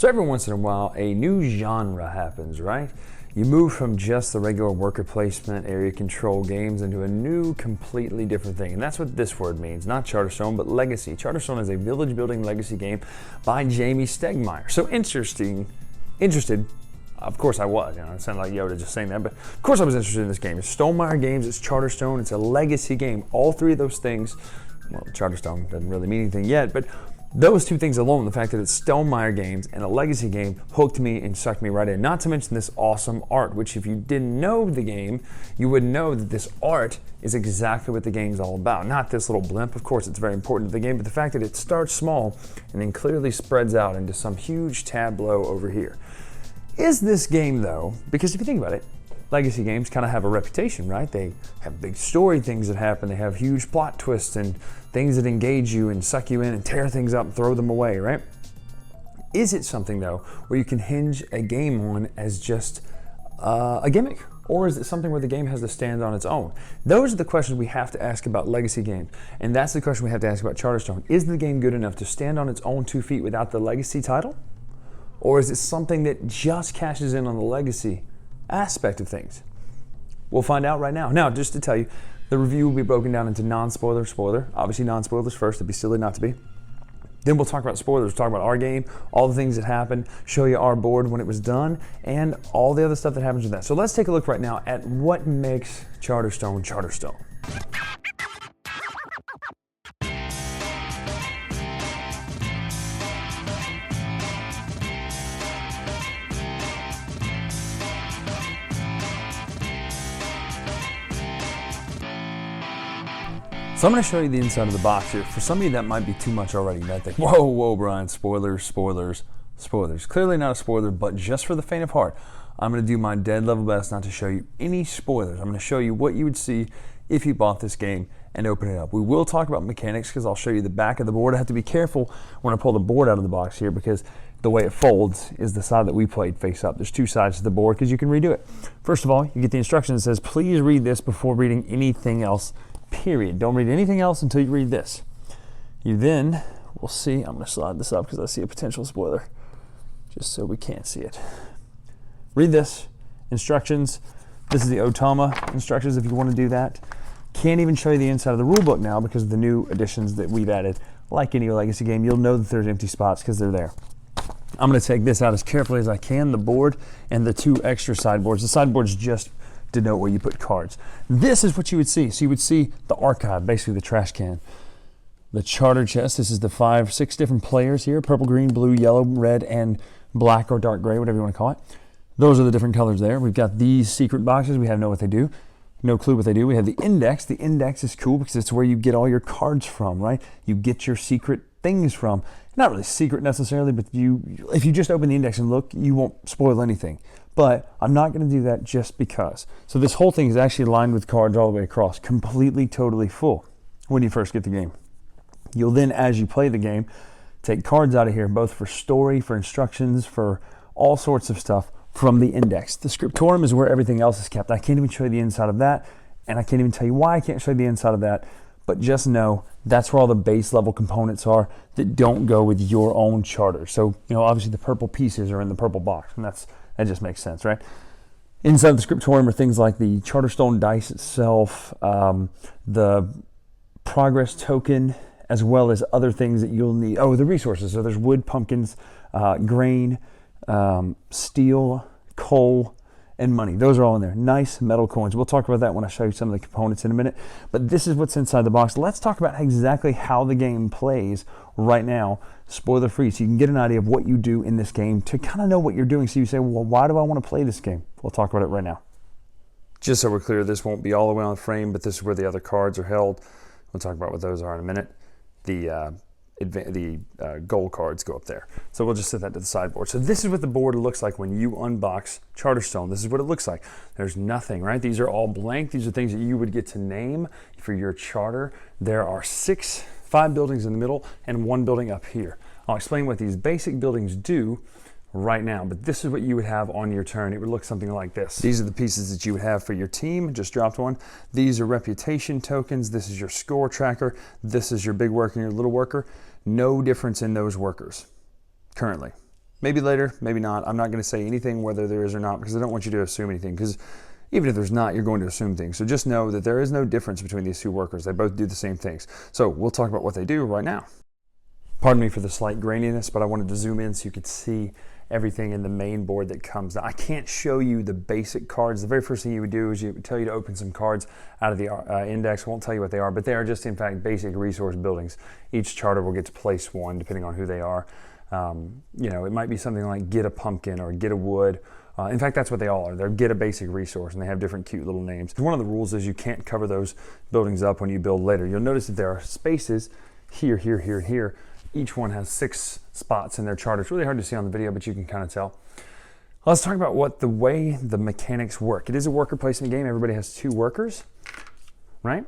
So every once in a while, a new genre happens, right? You move from just the regular worker placement, area control games into a new, completely different thing. And that's what this word means, not Charterstone, but legacy. Charterstone is a village building legacy game by Jamie Stonemaier. So interested, of course I was, it sounded like Yoda just saying that, but of course I was interested in this game. It's Stonemaier Games, it's Charterstone, it's a legacy game. All three of those things, well, Charterstone doesn't really mean anything yet, but those two things alone, the fact that it's Stonemaier Games and a legacy game, hooked me and sucked me right in. Not to mention this awesome art, which if you didn't know the game, you would know that this art is exactly what the game's all about. Not this little blimp, of course it's very important to the game, but the fact that it starts small and then clearly spreads out into some huge tableau over here. Is this game though, because if you think about it, legacy games kind of have a reputation, right? They have big story things that happen. They have huge plot twists and things that engage you and suck you in and tear things up and throw them away, right? Is it something though where you can hinge a game on as just a gimmick? Or is it something where the game has to stand on its own? Those are the questions we have to ask about legacy games. And that's the question we have to ask about Charterstone. Is the game good enough to stand on its own 2 feet without the legacy title? Or is it something that just cashes in on the legacy aspect of things? We'll find out right now. Now, just to tell you, the review will be broken down into non-spoiler, spoiler. Obviously non-spoilers first, it'd be silly not to be. Then we'll talk about spoilers, talk about our game, all the things that happened, show you our board when it was done, and all the other stuff that happens with that. So let's take a look right now at what makes Charterstone Charterstone. So I'm going to show you the inside of the box here. For some of you that might be too much already. You might think, whoa, Brian, spoilers. Clearly not a spoiler, but just for the faint of heart, I'm going to do my dead level best not to show you any spoilers. I'm going to show you what you would see if you bought this game and open it up. We will talk about mechanics because I'll show you the back of the board. I have to be careful when I pull the board out of the box here because the way it folds is the side that we played face up. There's 2 sides to the board because you can redo it. First of all, you get the instructions that says, please read this before reading anything else. Period. Don't read anything else until you read this. You then will see, I'm going to slide this up because I see a potential spoiler, just so we can't see it. Read this, instructions. This is the Otama instructions if you want to do that. Can't even show you the inside of the rule book now because of the new additions that we've added. Like any legacy game, you'll know that there's empty spots because they're there. I'm going to take this out as carefully as I can, the board and the 2 extra sideboards. The sideboards just denote where you put cards. This is what you would see. So you would see the archive, basically the trash can. The charter chest, this is the 5, 6 different players here, purple, green, blue, yellow, red, and black or dark gray, whatever you want to call it. Those are the different colors there. We've got these secret boxes. We have no clue what they do. We have the index. The index is cool because it's where you get all your cards from, right? You get your secret things from. Not really secret necessarily, but if you just open the index and look, you won't spoil anything. But I'm not going to do that just because. So this whole thing is actually lined with cards all the way across, completely, totally full when you first get the game. You'll then, as you play the game, take cards out of here, both for story, for instructions, for all sorts of stuff from the index. The scriptorium is where everything else is kept. I can't even show you the inside of that, and I can't even tell you why I can't show you the inside of that, but just know that's where all the base level components are that don't go with your own charter. So, obviously the purple pieces are in the purple box, and that just makes sense, right? Inside the scriptorium are things like the Charterstone dice itself, the progress token, as well as other things that you'll need. Oh, the resources. So there's wood, pumpkins, grain, steel, coal, and money. Those are all in there. Nice metal coins. We'll talk about that when I show you some of the components in a minute. But this is what's inside the box. Let's talk about exactly how the game plays right now, spoiler free, so you can get an idea of what you do in this game to kind of know what you're doing. So you say, well, why do I want to play this game? We'll talk about it right now. Just so we're clear, this won't be all the way on the frame, but this is where the other cards are held. We'll talk about what those are in a minute. The gold cards go up there. So we'll just set that to the sideboard. So this is what the board looks like when you unbox Charterstone. This is what it looks like. There's nothing, right? These are all blank. These are things that you would get to name for your charter. There are 5 buildings in the middle and 1 building up here. I'll explain what these basic buildings do right now, but this is what you would have on your turn. It would look something like this. These are the pieces that you would have for your team. Just dropped one. These are reputation tokens. This is your score tracker. This is your big worker and your little worker. No difference in those workers currently. Maybe later, maybe not. I'm not going to say anything whether there is or not because I don't want you to assume anything, because even if there's not, you're going to assume things. So just know that there is no difference between these two workers. They both do the same things. So we'll talk about what they do right now. Pardon me for the slight graininess, but I wanted to zoom in so you could see everything in the main board that comes. Now, I can't show you the basic cards. The very first thing you would do is it would tell you to open some cards out of the index. I won't tell you what they are, but they are just, in fact, basic resource buildings. Each charter will get to place one depending on who they are. You know, it might be something like get a pumpkin or get a wood. In fact, that's what they all are. They're get a basic resource, and they have different cute little names. One of the rules is you can't cover those buildings up when you build later. You'll notice that there are spaces here, here, here, and here. Each one has 6 spots in their charter. It's really hard to see on the video, but you can kind of tell. Let's talk about the way the mechanics work. It is a worker placement game. Everybody has 2 workers, right?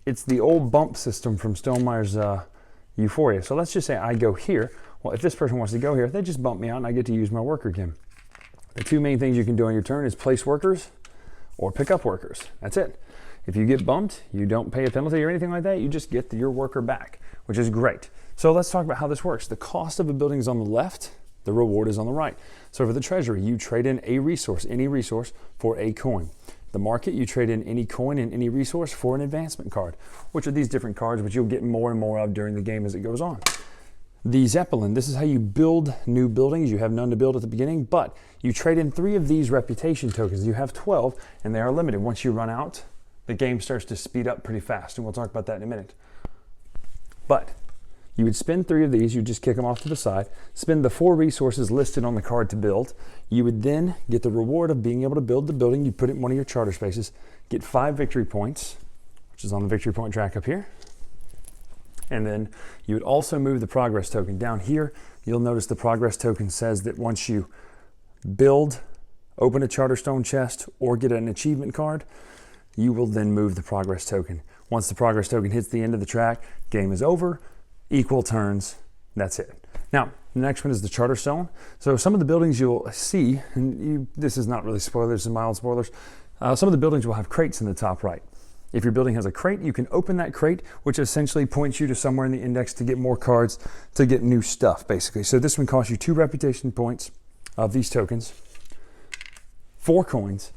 It's the old bump system from Stonemeier's Euphoria. So let's just say I go here. Well, if this person wants to go here, they just bump me out and I get to use my worker again. The 2 main things you can do on your turn is place workers or pick up workers. That's it. If you get bumped, you don't pay a penalty or anything like that. You just get your worker back, which is great. So let's talk about how this works. The cost of a building is on the left. The reward is on the right. So for the treasury, you trade in a resource, any resource, for a coin. The market, you trade in any coin and any resource for an advancement card, which are these different cards, which you'll get more and more of during the game as it goes on. The Zeppelin, this is how you build new buildings. You have none to build at the beginning, but you trade in 3 of these reputation tokens. You have 12, and they are limited. Once you run out, the game starts to speed up pretty fast, and we'll talk about that in a minute. But you would spend 3 of these, you just kick them off to the side, spend the 4 resources listed on the card to build. You would then get the reward of being able to build the building. You put it in one of your charter spaces, get 5 victory points, which is on the victory point track up here. And then you would also move the progress token. Down here, you'll notice the progress token says that once you build, open a Charterstone chest, or get an achievement card, you will then move the progress token. Once the progress token hits the end of the track, game is over, equal turns, that's it. Now, the next one is the Charterstone. So some of the buildings you'll see, and this is not really spoilers, and mild spoilers, some of the buildings will have crates in the top right. If your building has a crate, you can open that crate, which essentially points you to somewhere in the index to get more cards, to get new stuff, basically. So this one costs you 2 reputation points of these tokens, 4 coins.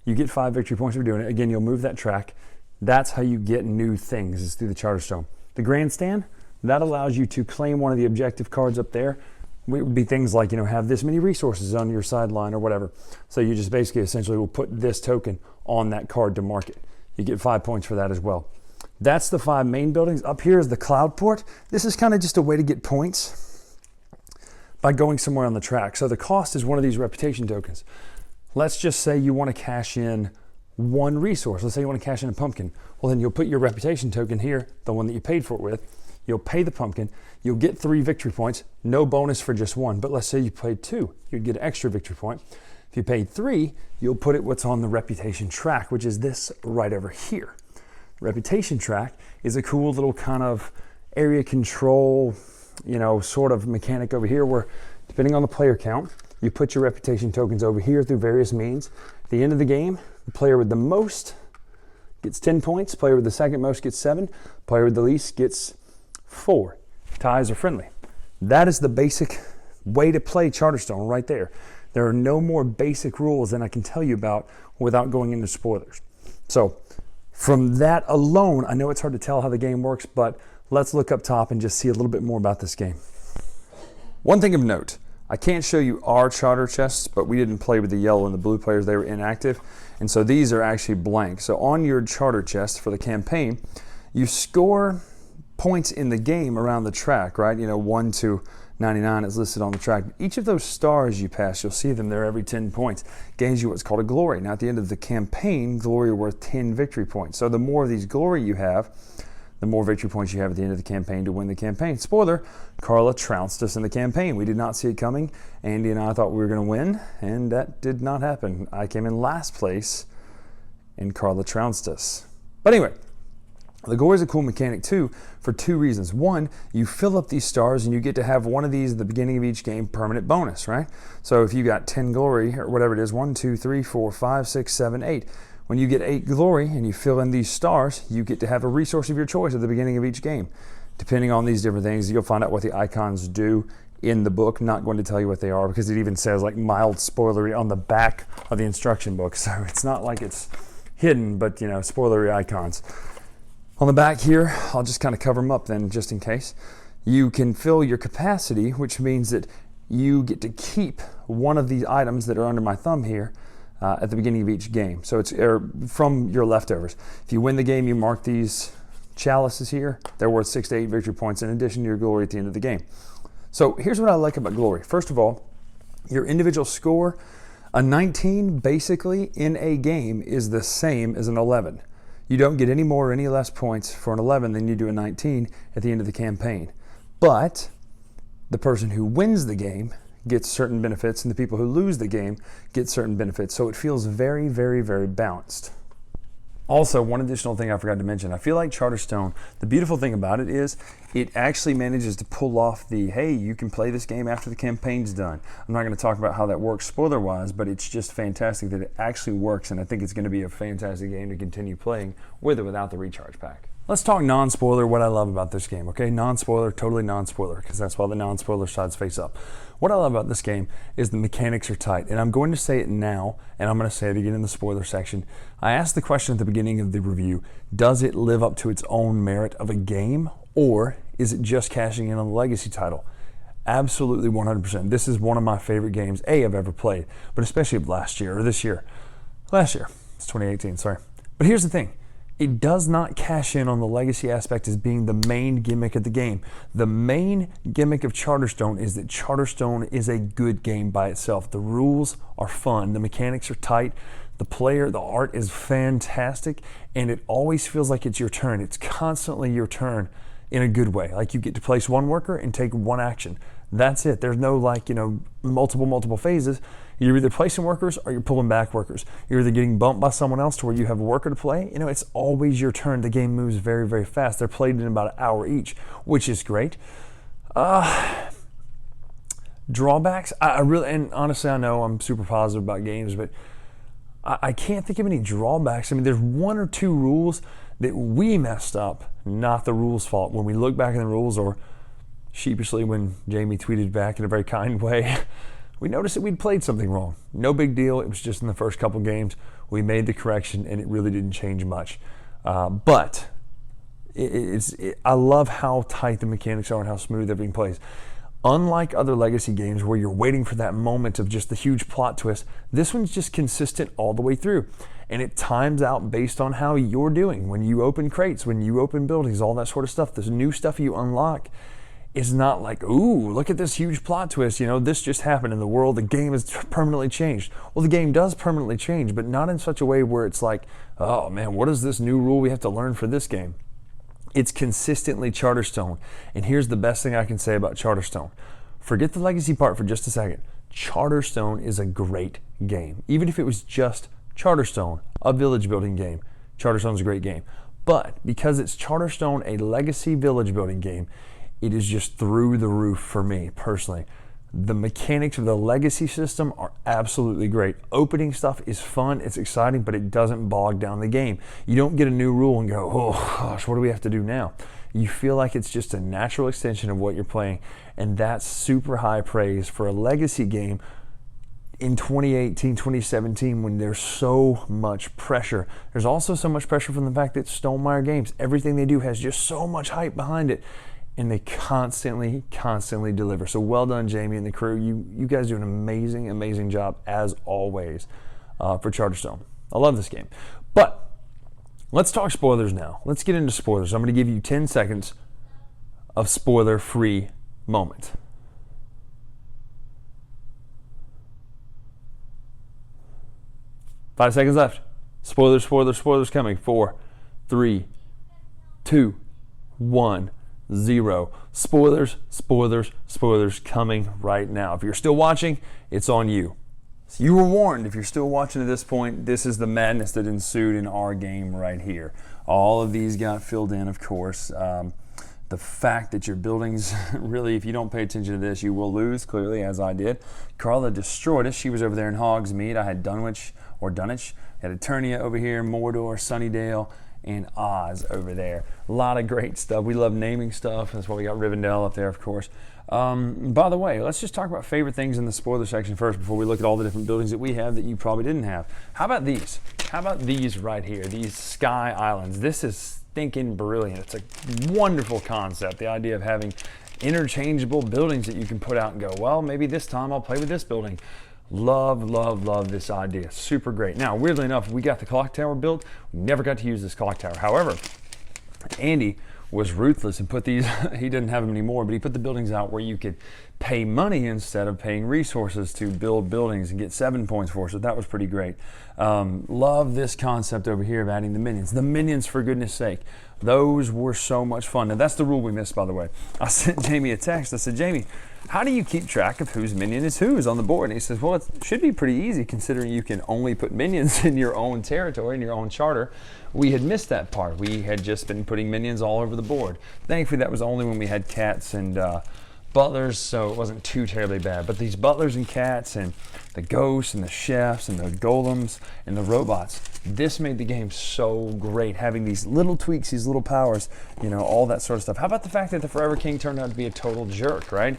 You get 5 victory points for doing it. Again, you'll move that track. That's how you get new things, is through the Charterstone. The Grandstand, that allows you to claim one of the objective cards up there. It would be things like, you know, have this many resources on your sideline or whatever. So you just basically essentially will put this token on that card to market. You get 5 points for that as well. That's the 5 main buildings. Up here is the cloud port. This is kind of just a way to get points by going somewhere on the track. So the cost is one of these reputation tokens. Let's just say you want to cash in 1 resource. Let's say you want to cash in a pumpkin. Well, then you'll put your reputation token here, the one that you paid for it with. You'll pay the pumpkin. You'll get 3 victory points. No bonus for just 1. But let's say you paid 2. You'd get an extra victory point. If you paid 3, you'll put it what's on the reputation track, which is this right over here. Reputation track is a cool little kind of area control, you know, sort of mechanic over here where, depending on the player count, you put your reputation tokens over here through various means. At the end of the game, the player with the most gets 10 points. Player with the second most gets 7. Player with the least gets 4. Ties are friendly. That is the basic way to play Charterstone right there. There are no more basic rules than I can tell you about without going into spoilers. So from that alone, I know it's hard to tell how the game works, but let's look up top and just see a little bit more about this game. One thing of note, I can't show you our charter chests, but we didn't play with the yellow and the blue players. They were inactive. And so these are actually blank. So on your charter chest for the campaign, you score points in the game around the track, right? You know, 1 to 99 is listed on the track. Each of those stars you pass, you'll see them there every 10 points, gains you what's called a glory. Now at the end of the campaign, glory are worth 10 victory points. So the more of these glory you have, the more victory points you have at the end of the campaign to win the campaign. Spoiler, Carla trounced us in the campaign. We did not see it coming. Andy and I thought we were going to win, and that did not happen. I came in last place, and Carla trounced us. But anyway, the glory is a cool mechanic too for 2 reasons. 1, you fill up these stars and you get to have one of these at the beginning of each game, permanent bonus, right? So if you got 10 glory or whatever it is, 1, 2, 3, 4, 5, 6, 7, 8. When you get 8 glory and you fill in these stars, you get to have a resource of your choice at the beginning of each game. Depending on these different things, you'll find out what the icons do in the book. Not going to tell you what they are because it even says like mild spoilery on the back of the instruction book. So it's not like it's hidden, but you know, spoilery icons. On the back here, I'll just kind of cover them up then just in case. You can fill your capacity, which means that you get to keep one of these items that are under my thumb here at the beginning of each game. So it's from your leftovers. If you win the game, you mark these chalices here. They're worth 6 to 8 victory points in addition to your glory at the end of the game. So here's what I like about glory. First of all, your individual score, a 19 basically in a game is the same as an 11. You don't get any more or any less points for an 11 than you do a 19 at the end of the campaign. But the person who wins the game gets certain benefits, and the people who lose the game get certain benefits. So it feels very, very, very balanced. Also, one additional thing I forgot to mention, I feel like Charterstone, the beautiful thing about it is it actually manages to pull off the, hey, you can play this game after the campaign's done. I'm not going to talk about how that works spoiler-wise, but it's just fantastic that it actually works, and I think it's going to be a fantastic game to continue playing with or without the recharge pack. Let's talk non-spoiler, what I love about this game, okay? Non-spoiler, totally non-spoiler, because that's why the non-spoiler sides face up. What I love about this game is the mechanics are tight, and I'm going to say it now, and I'm going to say it again in the spoiler section. I asked the question at the beginning of the review, does it live up to its own merit of a game, or is it just cashing in on the legacy title? Absolutely 100%. This is one of my favorite games, I've ever played, but especially of last year, or this year. Last year, it's 2018, sorry. But here's the thing. It does not cash in on the legacy aspect as being the main gimmick of the game. The main gimmick of Charterstone is that Charterstone is a good game by itself. The rules are fun, the mechanics are tight, the art is fantastic, and it always feels like it's your turn. It's constantly your turn in a good way. Like you get to place one worker and take one action. That's it. There's no multiple phases. You're either placing workers or you're pulling back workers. You're either getting bumped by someone else to where you have a worker to play. It's always your turn. The game moves very, very fast. They're played in about an hour each, which is great. Drawbacks, and honestly, I know I'm super positive about games, but I can't think of any drawbacks. There's one or two rules that we messed up, not the rules' fault. When we look back in the rules, or sheepishly when Jamie tweeted back in a very kind way, we noticed that we'd played something wrong. No big deal. It was just in the first couple games. We made the correction, and it really didn't change much. But I love how tight the mechanics are and how smooth everything plays. Unlike other legacy games where you're waiting for that moment of just the huge plot twist, this one's just consistent all the way through. And it times out based on how you're doing. When you open crates, when you open buildings, all that sort of stuff, this new stuff you unlock is not like, ooh, look at this huge plot twist. This just happened in the world. The game has permanently changed. Well, the game does permanently change, but not in such a way where it's like, oh man, what is this new rule we have to learn for this game? It's consistently Charterstone. And here's the best thing I can say about Charterstone. Forget the legacy part for just a second. Charterstone is a great game. Even if it was just Charterstone, a village building game, Charterstone's a great game. But because it's Charterstone, a legacy village building game, it is just through the roof for me personally. The mechanics of the legacy system are absolutely great. Opening stuff is fun, it's exciting, but it doesn't bog down the game. You don't get a new rule and go, oh gosh, what do we have to do now? You feel like it's just a natural extension of what you're playing, and that's super high praise for a legacy game in 2018, 2017, when there's so much pressure. There's also so much pressure from the fact that Stonemaier Games, everything they do has just so much hype behind it. And they constantly deliver. So well done, Jamie and the crew. You guys do an amazing job, as always, for Charterstone. I love this game. But let's talk spoilers now. Let's get into spoilers. I'm going to give you 10 seconds of spoiler-free moment. Five seconds left. Spoilers coming. 4, 3, 2, 1. 0. Spoilers coming right now. If you're still watching, it's on you. So you were warned. If you're still watching at this point, this is the madness that ensued in our game right here. All of these got filled in, of course. The fact that your buildings, really, if you don't pay attention to this, you will lose, clearly, as I did. Carla destroyed us. She was over there in Hogsmeade. I had Dunwich, I had Eternia over here, Mordor, Sunnydale, and Oz over there. A lot of great stuff. We love naming stuff. That's why we got Rivendell up there, of course. By the way, let's just talk about favorite things in the spoiler section first before we look at all the different buildings that we have that you probably didn't have. How about these? How about these right here, these sky islands? This is stinking brilliant. It's a wonderful concept, the idea of having interchangeable buildings that you can put out and go, well, maybe this time I'll play with this building. Love, love, love this idea. Super great. Now, weirdly enough, we got the clock tower built. We never got to use this clock tower. However, Andy was ruthless and put these, he didn't have them anymore, but he put the buildings out where you could pay money instead of paying resources to build buildings and get 7 points for, so that was pretty great. Love this concept over here of adding the minions. The minions, for goodness sake. Those were so much fun. Now, that's the rule we missed, by the way. I sent Jamie a text. I said, Jamie, how do you keep track of whose minion is whose on the board? And he says, well, it should be pretty easy considering you can only put minions in your own territory, in your own charter. We had missed that part. We had just been putting minions all over the board. Thankfully, that was only when we had cats and butlers, so it wasn't too terribly bad. But these butlers and cats and the ghosts and the chefs and the golems and the robots, this made the game so great, having these little tweaks, these little powers, you know, all that sort of stuff. How about the fact that the Forever King turned out to be a total jerk, right?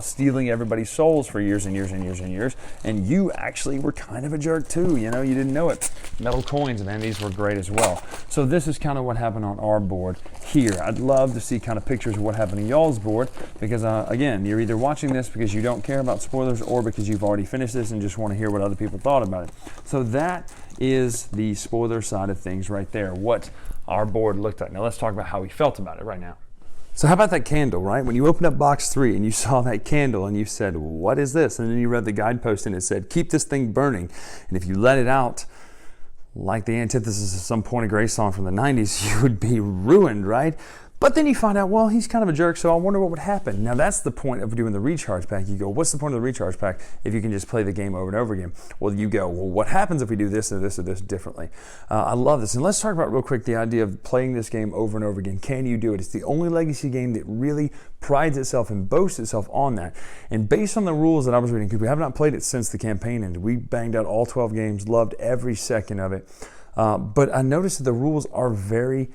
Stealing everybody's souls for years and years and years and years, and you actually were kind of a jerk too, you know, you didn't know it. Metal coins, man, these were great as well. So this is kind of what happened on our board here. I'd love to see kind of pictures of what happened on y'all's board, because again, you're either watching this because you don't care about spoilers or because you've already finished this and just want to hear what other people thought about it. So that is the spoiler side of things right there, what our board looked like. Now let's talk about how we felt about it right now. So how about that candle, right? When you opened up box 3 and you saw that candle and you said, what is this? And then you read the guidepost and it said, keep this thing burning. And if you let it out, like the antithesis of some Point of Grace song from the 90s, you would be ruined, right? But then you find out, well, he's kind of a jerk, so I wonder what would happen. Now, that's the point of doing the recharge pack. You go, what's the point of the recharge pack if you can just play the game over and over again? Well, you go, well, what happens if we do this or this or this differently? I love this. And let's talk about real quick the idea of playing this game over and over again. Can you do it? It's the only legacy game that really prides itself and boasts itself on that. And based on the rules that I was reading, because we have not played it since the campaign ended, we banged out all 12 games, loved every second of it. But I noticed that the rules are very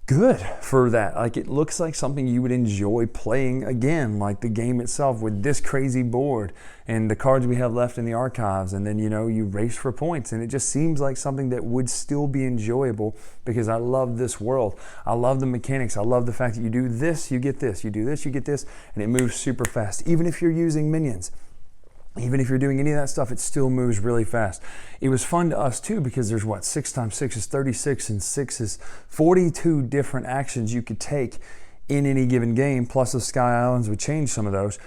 good for that. Like, it looks like something you would enjoy playing again, like the game itself with this crazy board and the cards we have left in the archives, and then, you know, you race for points, and it just seems like something that would still be enjoyable because I love this world. I love the mechanics. I love the fact that you do this, you get this, you do this, you get this, and it moves super fast, even if you're using minions. Even if you're doing any of that stuff, it still moves really fast. It was fun to us too because there's what, 6 times 6 is 36 and 6 is 42 different actions you could take in any given game, plus the Sky Islands would change some of those.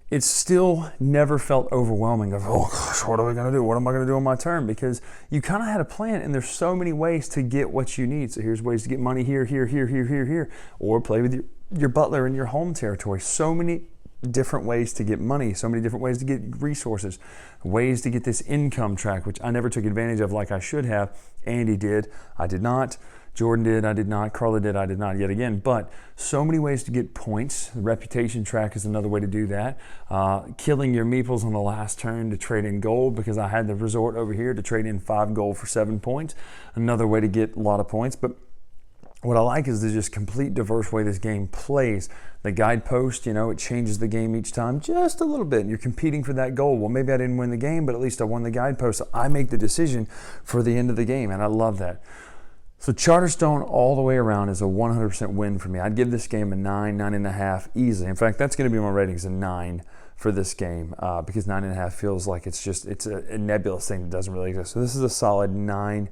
It still never felt overwhelming of, oh gosh, what are we gonna do? What am I gonna do on my turn? Because you kind of had a plan, and there's so many ways to get what you need. So here's ways to get money here, here, here, here, here, here, or play with your butler in your home territory. So many different ways to get money, so many different ways to get resources, ways to get this income track, which I never took advantage of like I should have. Andy did, I did not. Jordan did, I did not. Carla did, I did not yet again. But so many ways to get points. The reputation track is another way to do that. Killing your meeples on the last turn to trade in gold, because I had the resort over here to trade in 5 gold for 7 points. Another way to get a lot of points. But what I like is the just complete diverse way this game plays. The guidepost, you know, it changes the game each time just a little bit, and you're competing for that goal. Well, maybe I didn't win the game, but at least I won the guidepost. So I make the decision for the end of the game, and I love that. So Charterstone all the way around is a 100% win for me. I'd give this game a 9, 9.5 easily. In fact, that's going to be my ratings, a 9 for this game, because 9.5 feels like it's a nebulous thing that doesn't really exist. So this is a solid 9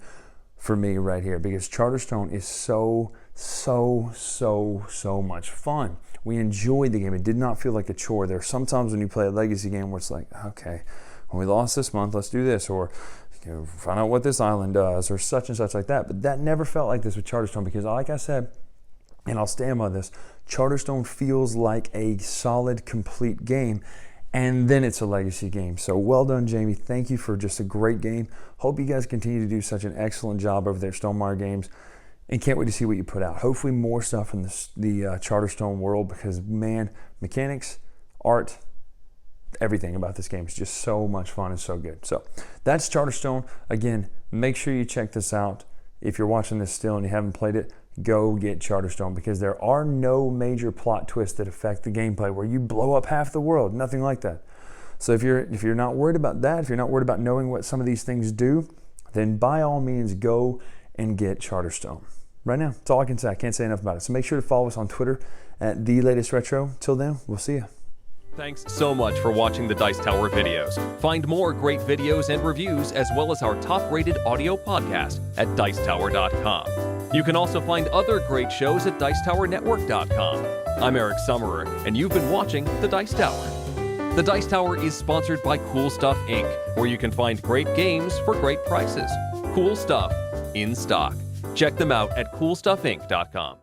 for me right here, because Charterstone is so much fun. We enjoyed the game. It did not feel like a chore. There are sometimes when you play a legacy game where it's like, okay, when we lost this month, let's do this, or find out what this island does, or such and such like that. But that never felt like this with Charterstone, because like I said, and I'll stand by this, Charterstone feels like a solid, complete game, and then it's a legacy game. So well done, Jamie. Thank you for just a great game. Hope you guys continue to do such an excellent job over there at Stonemaier Games, and can't wait to see what you put out. Hopefully more stuff in the Charterstone world, because, man, mechanics, art, everything about this game is just so much fun and so good. So that's Charterstone. Again, make sure you check this out. if you're watching this still and you haven't played it, go get Charterstone, because there are no major plot twists that affect the gameplay where you blow up half the world. Nothing like that. So if you're not worried about that, if you're not worried about knowing what some of these things do, then by all means go and get Charterstone. Right now, that's all I can say. I can't say enough about it. So make sure to follow us on Twitter at @TheLatestRetro. Till then, we'll see you. Thanks so much for watching the Dice Tower videos. Find more great videos and reviews, as well as our top-rated audio podcast at Dicetower.com. You can also find other great shows at Dicetowernetwork.com. I'm Eric Summerer, and you've been watching The Dice Tower. The Dice Tower is sponsored by Cool Stuff Inc., where you can find great games for great prices. Cool stuff in stock. Check them out at CoolStuffInc.com.